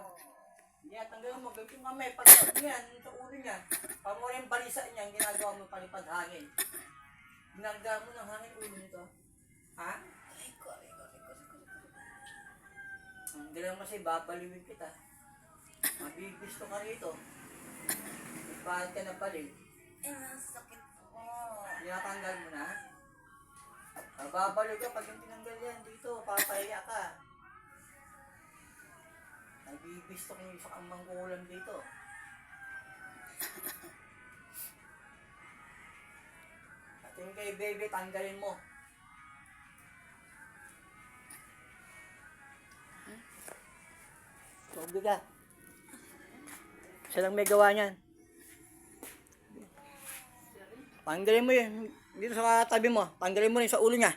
pag tanggalin mo, gawin yung kamay, pag yan, sa ulo niya, pag mo yung balisa niya, ginagawa mo palipad hangin. Ginagawa mo ng hangin ulo nito. Ha? Ang galang mo siya, babaliwin kita. Mabibisto ka rito. Bakit ka nabalik? Sakit po. Tinatanggal mo na? Babaliw ka pag yung tinanggal yan dito, papahiya ka. Nabibisto ko yung sa mangkulam dito. At yung kay baby, tanggalin mo. Sobi ka. Siya lang may gawa niyan. Tanggalin mo yun. Dito sa tabi mo. Tanggalin mo rin sa ulo niya.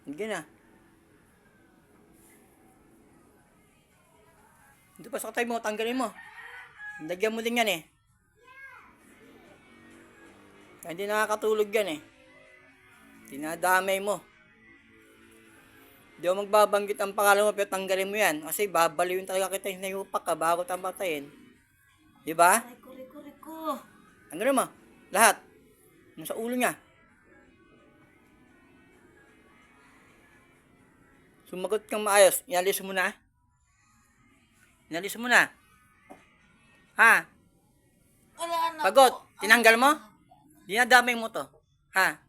Hindi na. Dito pa sa tabi mo. Tanggalin mo. Lagyan mo din yan eh. Hindi nakakatulog yan eh. Tinadamay mo. Di ako magbabanggit ang pangalan mo pero tanggalin mo yan. Kasi babaliwin talaga kita yung nayupak ka bago tayong patayin. Diba? Riko. Tanggalin mo. Lahat. Nasa ulo niya. Sumagot kang maayos. Inalis mo na. Inalis mo na. Ha? Wala na Pagod. po. Tinanggal mo? Dinadamay mo to. Ha?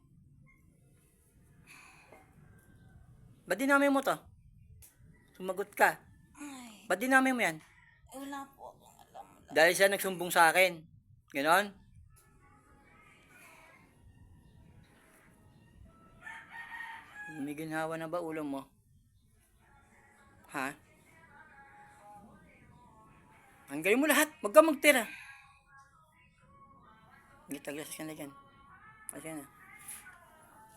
Ba't dinamay mo to? Sumagot ka. Ay, Ba't dinamay mo yan? wala po akong alam. Dahil siya nagsumbong sa akin. Ganon? May ginhawa na ba ulo mo? Ha? Tanggalin mo lahat. Huwag ka magtira. Hindi, taglasas ka na dyan. Kasi na.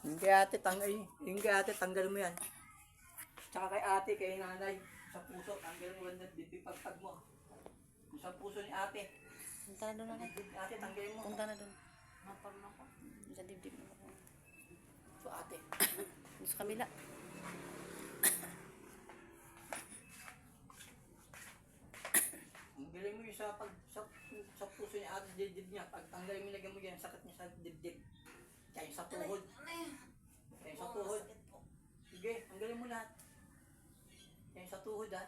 Yung kay ate, tanggalin mo yan. Tsaka kay ate, kay nanay, sa puso, tanggalin mo ganda, pagpag mo. Sa puso ni ate. Punta na doon na. Ate, tanggalin mo. Punta na doon. Naparma ko. Sa dibdib mo ako. So ate. Sa kabila. Tanggalin mo yung sa puso ni ate, dibdib niya. Pag tanggalin mo, lagyan mo yan, sakit niya sa dibdib. Kaya yung sa tuhod. Kaya yung sa tuhod. Sige, tanggalin mo lahat. Kaya yung sa tuhod ha.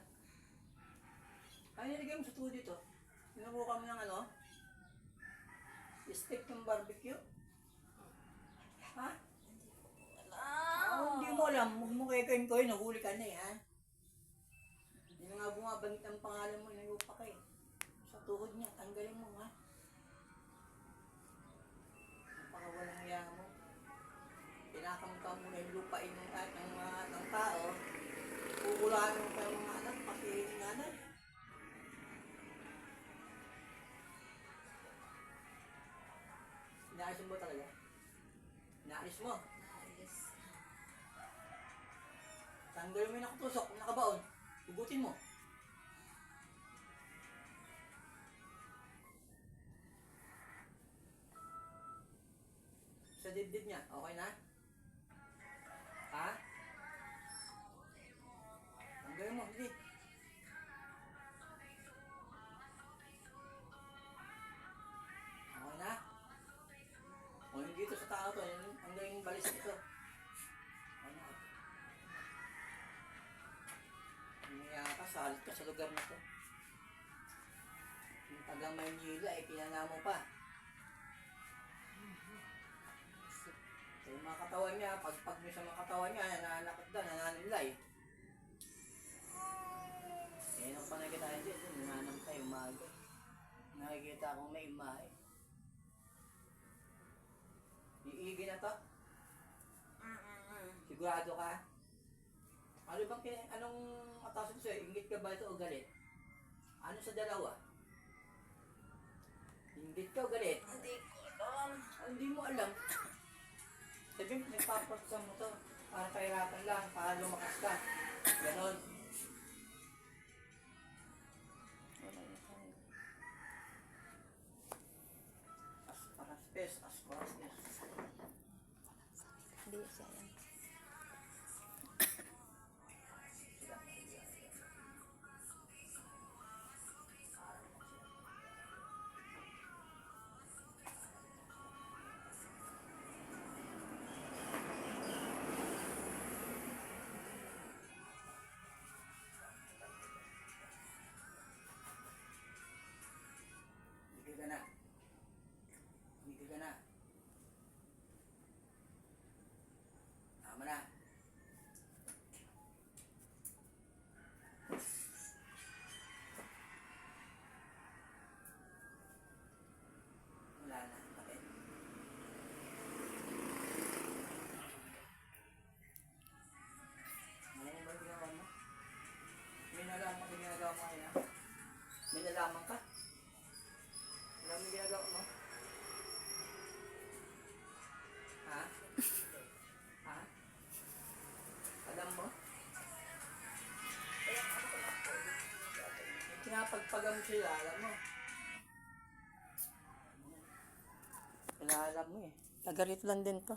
Kaya nilagay mo sa tuhod dito. Sinubukan mo ng ano? Stick ng barbecue. Ha? Hindi mo alam. Huwag mo kaya ko nahuli ka na eh ha. Hindi na nga bumabangit ang pangalan mo, nayupa ka eh. Sa tuhod niya, tanggalin mo ha. Napakawalang hiya mo. Pinakamukha mo na yung lupain ng tao. Kukulaan mo pa yung mga anak, pati yung nanay. Inaalis mo ba talaga? Inaalis mo? Tanggalin mo yung nakatusok, yung nakabaon. Hugutin mo. Sa dibdib niya, okay na? Ha? Tanggalin mo, hindi. Okay na? O yung dito sa tao to, tanggalin yung balis nito. Okay na. Umaya ka, salit ka sa lugar na to. Yung taga Maynila, pinana mo pa. So, yung mga katawan niya, pagpag mo sa mga katawan niya, nananakot na, nananilay. Eh, nung panagkita tayo dito, nananam tayo umaga. Nakikita akong may imahe. Iigi na to? Sigurado ka? Ano bang anong atasan sa'yo? Ingit ka ba ito o galit? Ano sa dalawa? Ingit ka o galit? Hindi ko alam. Hindi mo alam. Sabi mo, nagpapaksa mo to para kahirapan lang, para lumakas ka. Ganon. Asparaspes, asparaspes. Hindi siya yan. nalalaman ka. Alam mo yung ginagawa mo? Ha? Ha? Alam mo? Pinapagpagam sila, alam mo. Kailangan alam mo eh. Taga rito lang din to.